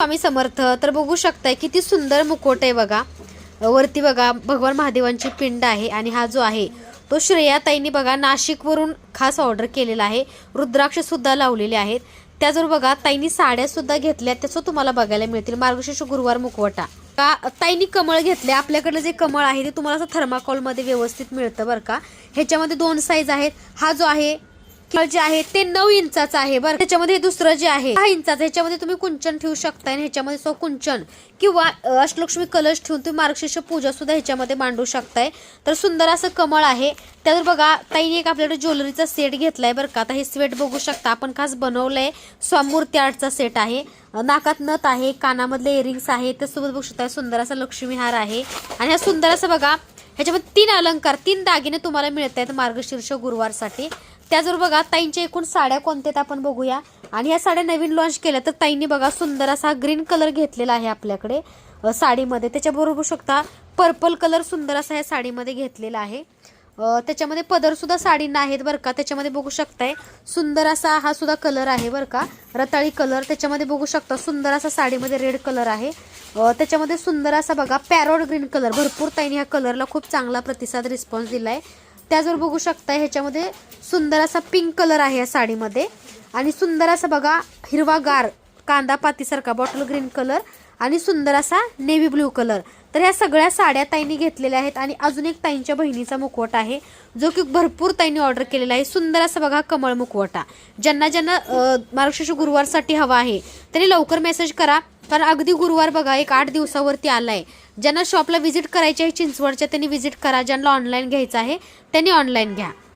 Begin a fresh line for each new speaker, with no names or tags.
स्वामी समर्थ. तर बघू शकताय किती सुंदर मुकुट आहे बघा. वरती बघा भगवान महादेवांची पिंड आहे आणि हा जो आहे तो श्रेयाताईंनी बघा नाशिकवरून खास ऑर्डर केलेला आहे. रुद्राक्ष सुद्धा लावलेले आहेत. त्याचबरोबर बघा ताईंनी साड्या सुद्धा घेतल्या, त्याचं तुम्हाला बघायला मिळतील. मार्गशीर्ष गुरुवार मुखवटा का ताईंनी कमळ घेतले. आपल्याकडे जे कमळ आहे ते तुम्हाला असं थर्माकोलमध्ये व्यवस्थित मिळतं बरं का. ह्याच्यामध्ये 2 साईज आहेत. हा जो आहे जे आहे ते 9 इंचाचा आहे बरं. त्याच्यामध्ये दुसरं जे आहे 6 इंचाचं, ह्याच्यामध्ये तुम्ही कुंचन ठेवू शकता आणि ह्याच्यामध्ये सो कुंचन किंवा अष्टलक्ष्मी कलश ठेवून तुम्ही मार्गशीर्ष पूजा सुद्धा ह्याच्यामध्ये मांडू शकताय. तर सुंदर असं कमळ आहे. त्यावर बघा ताईने एक आपल्याकडे ज्वेलरीचा सेट घेतलाय बरं का. आता हे सेट बघू शकता आपण खास बनवलंय. स्वामूर्ती आर्टचा सेट आहे. नाकात नथ आहे, कानामधले इयरिंग्स आहे, त्यासोबत बघू शकता सुंदर असा लक्ष्मी हार आहे. आणि हा सुंदर असं बघा ह्याच्यामध्ये 3 अलंकार 3 दागिने तुम्हाला मिळत आहेत मार्गशीर्ष गुरुवारसाठी. त्याचबरोबर बघा ताईंच्या एकूण साड्या कोणत्या आहेत आपण बघूया. आणि ह्या साड्या नवीन लॉन्च केल्या. तर ताईंनी बघा सुंदर असा ग्रीन कलर घेतलेला आहे आपल्याकडे साडीमध्ये. त्याच्याबरोबर बघू शकता पर्पल कलर सुंदर असा ह्या साडीमध्ये घेतलेला आहे. त्याच्यामध्ये पदर सुद्धा साडींना आहेत बरं का. त्याच्यामध्ये बघू शकताय सुंदर असा हा सुद्धा कलर आहे बरं का, रताळी कलर. त्याच्यामध्ये बघू शकता सुंदर असा साडीमध्ये रेड कलर आहे. त्याच्यामध्ये सुंदर असा बघा पॅरोट ग्रीन कलर. भरपूर ताईंनी ह्या कलरला खूप चांगला प्रतिसाद रिस्पॉन्स दिलाय. त्याचबरोबर बघू शकता ह्याच्यामध्ये सुंदर असा पिंक कलर आहे या साडीमध्ये. आणि सुंदर असा बघा हिरवागार कांदा पातीसारखा बॉटल ग्रीन कलर आणि सुंदर असा नेव्ही ब्ल्यू कलर. तर ह्या सगळ्या साड्या ताईंनी घेतलेल्या आहेत. आणि अजून एक ताईंच्या बहिणीचा मुखवटा आहे जो की भरपूर ताईंनी ऑर्डर केलेला आहे. सुंदर असा बघा कमळ मुखवटा. ज्यांना मार्गशीर्ष गुरुवारसाठी हवा आहे त्यांनी लवकर मेसेज करा, कारण अगदी गुरुवार बघा एक 8 दिवसावरती आलाय. ज्यांना शॉपला व्हिजिट करायची आहे चिंचवडच्या त्यांनी व्हिजिट करा. ज्यांना ऑनलाईन घ्यायचं आहे त्यांनी ऑनलाईन घ्या.